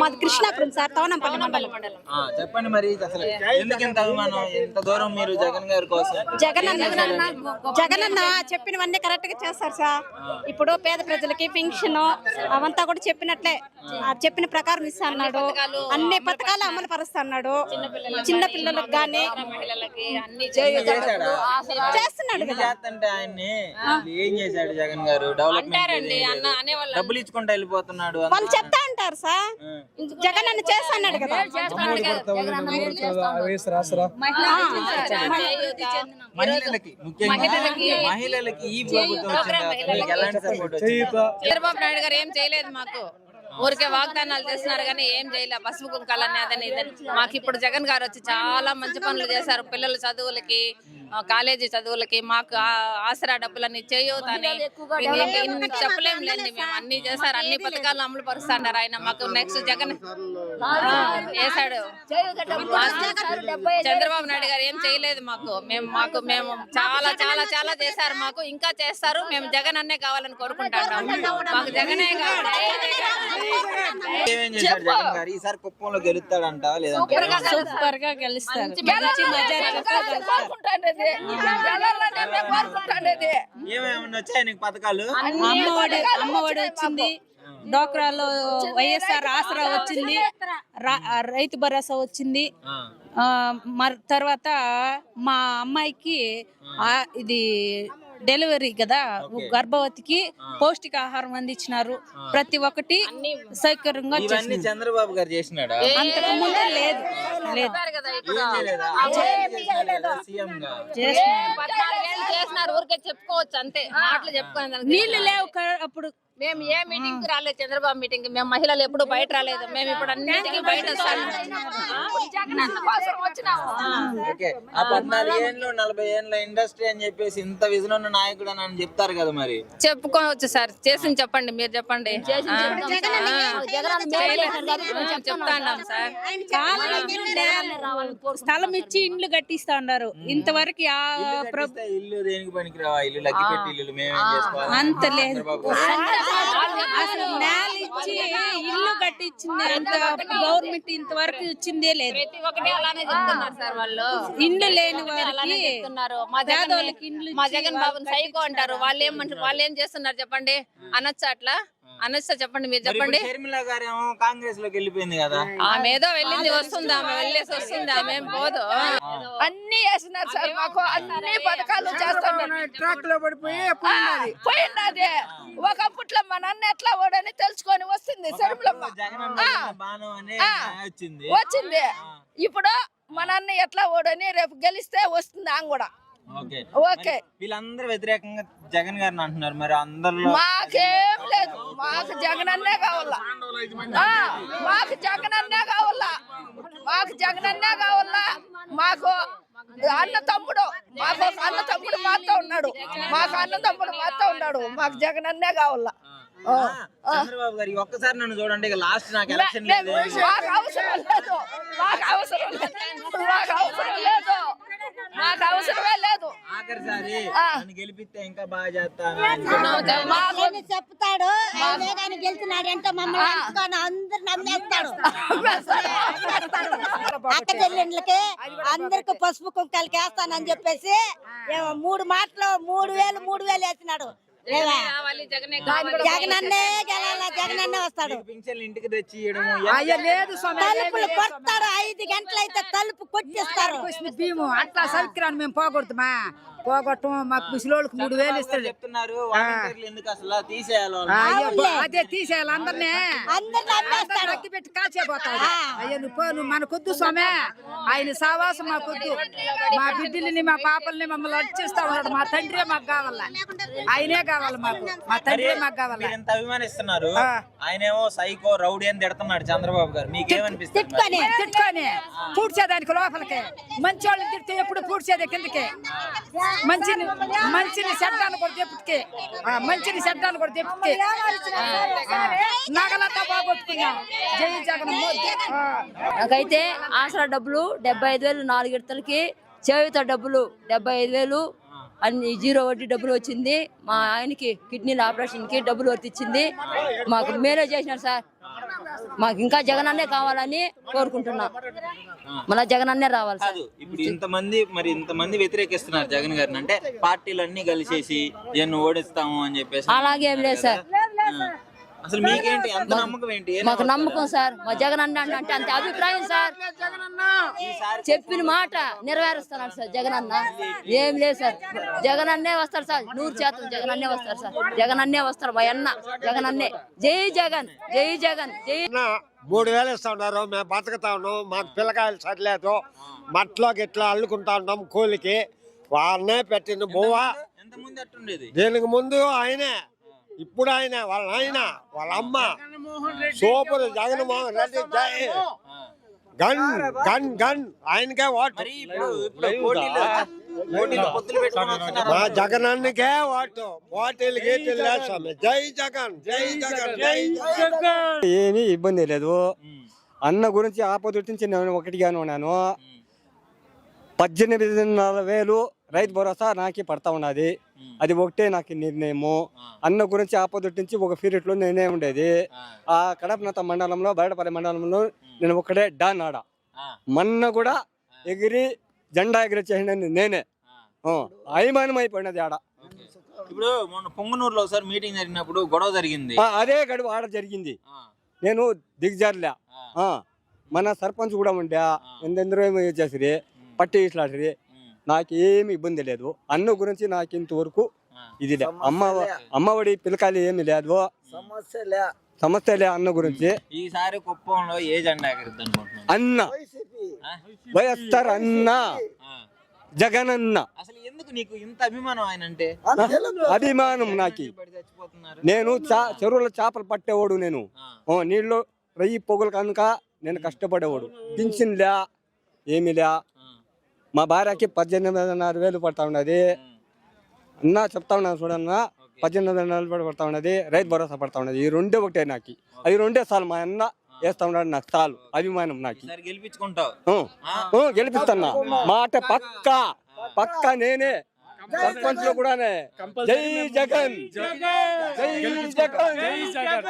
మాది కృష్ణాపురం సార్, తవనంపల్లి మండలం. చెప్పండి మరి అసలు ఎందుకు ఇంత అభిమానం, ఇంత దూరం మీరు జగన్ గారి కోసం? జగనన్న చెప్పినవన్నీ కరెక్ట్ గా చేస్తారు సార్. ఇప్పుడు పేద ప్రజలకి పెన్షన్ అవంతా కూడా చెప్పినట్లే, చెప్పిన ప్రకారం ఇస్తా అన్నాడు. అన్ని పథకాలు అమలు పరుస్తున్నాడు. చిన్న పిల్లలకు గానీ చేస్తున్నాడు కదా. ఆయన్ని ఏం చేశాడు జగన్ గారు? డెవలప్మెంట్ డబ్బులు ఇచ్చుకుంటూ వెళ్ళిపోతున్నాడు వాళ్ళు చెప్తా అంటారు సార్. జగన్ అన్న చేస్తున్నాడు కదా. మహిళలకి మహిళలకి ఈ ప్రభుత్వం చంద్రబాబు నాయుడు గారు ఏం చేయలేదు మాకు. ఊరికే వాగ్దానాలు చేస్తున్నారు కానీ ఏం చేయలేదు. పసుపు కుంకాలని అదని ఇదని. మాకు ఇప్పుడు జగన్ గారు వచ్చి చాలా మంచి పనులు చేశారు. పిల్లల చదువులకి, కాలేజీ చదువులకి, మాకు ఆసరా డబ్బులని, చేయూతని, చెప్పలేం లేండి. మేము అన్ని చేశారు. అన్ని పథకాలు అమలు పరుస్తున్నారు ఆయన. మాకు నెక్స్ట్ జగన్ వేశాడు. చంద్రబాబు నాయుడు గారు ఏం చేయలేదు మాకు. మేము చాలా చాలా చాలా చేశారు. మాకు ఇంకా చేస్తారు. మేము జగన్ అన్నే కావాలని కోరుకుంటాం. మాకు జగనే కావాలి. ఈసారి కుప్పంలో గెలుస్తాడంట లేదా? సూపర్ గా గెలుస్తారు. ఏమేమన్నా వచ్చాయి నీకు పథకాలు? అమ్మఒడి వచ్చింది, డోక్రాలో వైఎస్ఆర్ ఆసరా వచ్చింది, రైతు భరోసా వచ్చింది. తర్వాత మా అమ్మాయికి ఇది డెలివరీ కదా, గర్భవతికి పౌష్టికాహారం అందించినారు. ప్రతి ఒక్కటి సౌకర్యంగా చంద్రబాబు గారు చేసినాడు. అంతకు ముందు లేదు. ఊరికే చెప్పుకోవచ్చు అంతే, మాటలు చెప్పుకోవాలి. నీళ్లు లేవు అప్పుడు. మేము ఏ మీటింగ్ కి రాలేదు. చంద్రబాబు మీటింగ్ మేము మహిళలు ఎప్పుడు బయట రాలేదు. మేము ఇప్పుడు అన్నిటికీ బయట వస్తాము. 14 ఏళ్ళు 40 ఏళ్ళ ఇండస్ట్రీ అని చెప్పేసి ఇంత విజన్ ఉన్న నాయకుడు అని చెప్తారు కదా. మరి చెప్పుకోవచ్చు సార్. చేసింది చెప్పండి, మీరు చెప్పండి. చెప్తాను సార్. స్థలం ఇచ్చి ఇండ్లు కట్టిస్తా ఉన్నారు. ఇంతవరకు ఇల్లు దేనికి పనికి రావా? ఇల్లు లగ్గి పెట్టి ఇల్లు మేమేం చేసుకోవాలి? అంత లేదు. అసలు నేల ఇచ్చి ఇల్లు కట్టించింది అంత గవర్నమెంట్ ఇంతవరకు ఇచ్చిందే లేదు. ప్రతి ఒక్కటి అలానే చెప్తున్నారు సార్ వాళ్ళు. ఇండ్లు లేని అలానే చెప్తున్నారు. మా జగన్ బాబుని సైకో అంటారు. వాళ్ళు ఏం చేస్తున్నారు చెప్పండి? అనొచ్చా అట్లా? అనొచ్చా చెప్పండి, మీరు చెప్పండి. షర్మిల గారేమో కాంగ్రెస్ లోకి వెళ్ళిపోయింది కదా. ఆమె ఏదో వెళ్ళింది, వస్తుంది. ఆమె వెళ్ళేసి వస్తుంది. ఆమె ఏం పోదు. అన్ని చేస్తున్నారు సార్. మాకు అన్ని పథకాలు చేస్తున్నారు. ట్రాక్ లో పడిపోయి పోయినది. ఒకప్పట్లో మా నాన్న ఎట్లా ఓడని తెలుసుకొని వస్తుంది షర్మిలమ్మ. వచ్చింది. ఇప్పుడు మా నాన్న ఎట్లా ఓడని రేపు గెలిస్తే వస్తుంది ఆమె కూడా. ఓకే. వీళ్ళందరూ వ్యతిరేకంగా జగన్ గారిని అంటున్నారు. మరి అందరిలో మాకేం లేదు. మాకు జగన్ అన్నే కావాలా. మాకు జగన్ అన్నే కావాలా. మాకు జగన్ అన్నే కావాలా. మాకు అన్న తమ్ముడు మాతో ఉన్నాడు. మాకు అన్న తమ్ముడు మాతో ఉన్నాడు. మాకు జగన్ అన్నే కావాలా. చంద్రబాబు గారు ఒక్కసారి నన్ను చూడండి. లాస్ట్ నాకు ఎలక్షన్ లేదు. మాకు అవసరం లేదు. మాకు అవసరం లేదు. మాకు అవసరమే లేదు. ఆఖరిసారి నన్ను గెలిపిస్తే ఇంకా బాగా చేస్తాను చెప్తాడు. గెలిచినాడంటే మమ్మల్ని అందరు నమ్మేస్తాడు. అక్క చెల్లెండ్లకి అందరికి పసుపు కుంకాలకి వేస్తానని చెప్పేసి 3 మాటలు 3,000 వేసినాడు. జగన్ అన్నే గెలాల, జగన్ అన్నే వస్తాడు. ఇంటికి తెచ్చి తలుపులు కొడతారు. 5 గంటలైతే తలుపు కొట్టిస్తారు. భీము అట్లా సౌకర్యాన్ని మేము పోగొడుతామా? పోగొట్టం. మాకు ముసలోళ్ళకి 3,000 ఇస్తాడు. చెప్తున్నారు. ఎందుకు అసలు తీసేయాలి? అదే తీసేయాలి. అందరినీ అగ్గి పెట్టి కాల్చేపోతాడు. అయ్యా నువ్వు మనకొద్దు స్వామి. ఆయన సావాసం మాకొద్దు. మా బిడ్డల్ని, మా పాపల్ని మమ్మల్ని అర్చిస్తా ఉన్నాడు. మా తండ్రి మాకు కావాలా. ఆయనే కావాలి మాకు. మా తండ్రి మాకు కావాలి. ఎంత అభిమానిస్తున్నారు. ఆయనేమో సైకో రౌడీ అని తిడుతున్నాడు చంద్రబాబు గారు. మీకేమనిపిస్తుంది? తిట్టుకొని పూడ్చేదానికి లోపలికి. మంచి వాళ్ళని తిడితే ఎప్పుడు పూడ్చేదే కిందకి. మంచిని చెడ్డాను కూడా చెప్పుకే. నగలంతా బాగొట్టుకున్నాం. జై జగన్. నాకైతే ఆసరా డబ్బులు 75,000 4 విడతలకి, చేయూత డబ్బులు 75,000, అన్ని 0 వడ్డీ డబ్బులు వచ్చింది. మా ఆయనకి కిడ్నీల ఆపరేషన్కి డబ్బులు వర్తిచ్చింది. మాకు మేలే చేసినారు సార్. మాకు ఇంకా జగన్ అన్నే కావాలని కోరుకుంటున్నాం. మళ్ళా జగన్ అన్నే రావాలి సార్. కాదు, ఇప్పుడు ఇంతమంది వ్యతిరేకిస్తున్నారు జగన్ గారిని, అంటే పార్టీలు అన్ని కలిసేసి జగన్ ఓడిస్తాము అని చెప్పేసి. అలాగేం లేదు సార్. అసలు మీకేంటి అంత నమ్మకం ఏంటి? మాకు నమ్మకం సార్. మా జగన్ అన్న అంటే అంత అభిప్రాయం సార్. చెప్పిన మాట నెరవేరుస్తున్నాడు సార్ జగన్ అన్న. ఏం లేదు సార్, జగన్ అన్నే వస్తారు సార్. 100% జగన్ అన్నే వస్తారు సార్. జగన్ అన్నే వస్తారు. మా అన్న జగన్ అన్నే. జై జగన్, జై జగన్, జై. 3000 ఇస్తా ఉన్నారు. మేము బతుకుతా ఉన్నాం. మాకు పిల్లకాయలు సరిలేదు. మట్లోకి ఇట్లా అల్లుకుంటా ఉంటాం కూలికి. వాళ్ళనే పెట్టింది బువ్వ. దీనికి ముందు ఆయనే, ఇప్పుడు ఆయన, వాళ్ళ ఆయన, వాళ్ళ అమ్మ సూపర్ జగన్మోహన్ రెడ్డి. జై గన్ గన్ గన్ ఆయనకే ఓటు. మా జగన్ అన్నకే ఓటు. ఓటీలు గీటీలు లేదు స్వామి. జై జగన్, జై జగన్, జై జగన్. ఏమీ ఇబ్బంది లేదు. అన్న గురించి ఆపదొట్టి నుంచి నేను ఒకటిగానే ఉన్నాను. 18,500 రైతు భరోసా నాకే పడతా ఉన్నది. అది ఒకటే నాకు నిర్ణయము. అన్న గురించి ఆపదొట్టి నుంచి ఒక పీరియడ్ లో నేనే ఉండేది. ఆ కడపనత మండలంలో, బయటపల్లి మండలంలో నేను ఒకటే డాన్ ఆడ. మొన్న కూడా ఎగిరి జెండా ఎగిరిచేసింది నేనే. అభిమానం అయిపోయినది ఆడ. ఇప్పుడు మొన్న పొంగనూరులో ఒకసారి మీటింగ్ జరిగినప్పుడు గొడవ జరిగింది. అదే గడువు ఆడ జరిగింది. నేను దిగ్జారులే. మన సర్పంచ్ కూడా ఉండే ఎందెందరో ఏమో చేసిరి, పట్టి ఇట్లాడిరి. నాకేమి ఇబ్బంది లేదు. అన్న గురించి నాకు ఇంతవరకు ఇది లే. అమ్మఒడి పిల్లకాయలు ఏమి లేదు, సమస్య లే. అన్న గురించి ఈసారి కుప్పంలో ఏ జెండా ఎగరిద్ది అనుకుంటున్నాను? అన్న వైఎస్ఆర్ అన్న, జగన్ అన్న. అసలు ఎందుకు నీకు ఇంత అభిమానం ఆయన అంటే? అభిమానం నాకు. నేను చెరువులో చేపలు పట్టేవాడు. నేను నీళ్ళు రయ్యి పొగలు కనుక నేను కష్టపడేవాడు. పింఛన్ లే, ఏమి లే. మా భార్యకి 18,500 పడతా ఉన్నది. అన్న చెప్తా ఉన్నాను చూడన్నా, 18,500 పడతా ఉన్నది. రైతు భరోసా పడతా ఉన్నది. ఈ రెండే ఒకటే నాకు. అది రెండే చాలు. మా అన్న వేస్తా ఉన్నాడు, నాకు చాలు. అభిమానం నాకు. గెలిపించుకుంటావు? గెలిపిస్తున్నా మాట పక్కా పక్కా. నేనే సర్పంచ్ లో కూడానే. జై జగన్, జై జగన్, జై జగన్.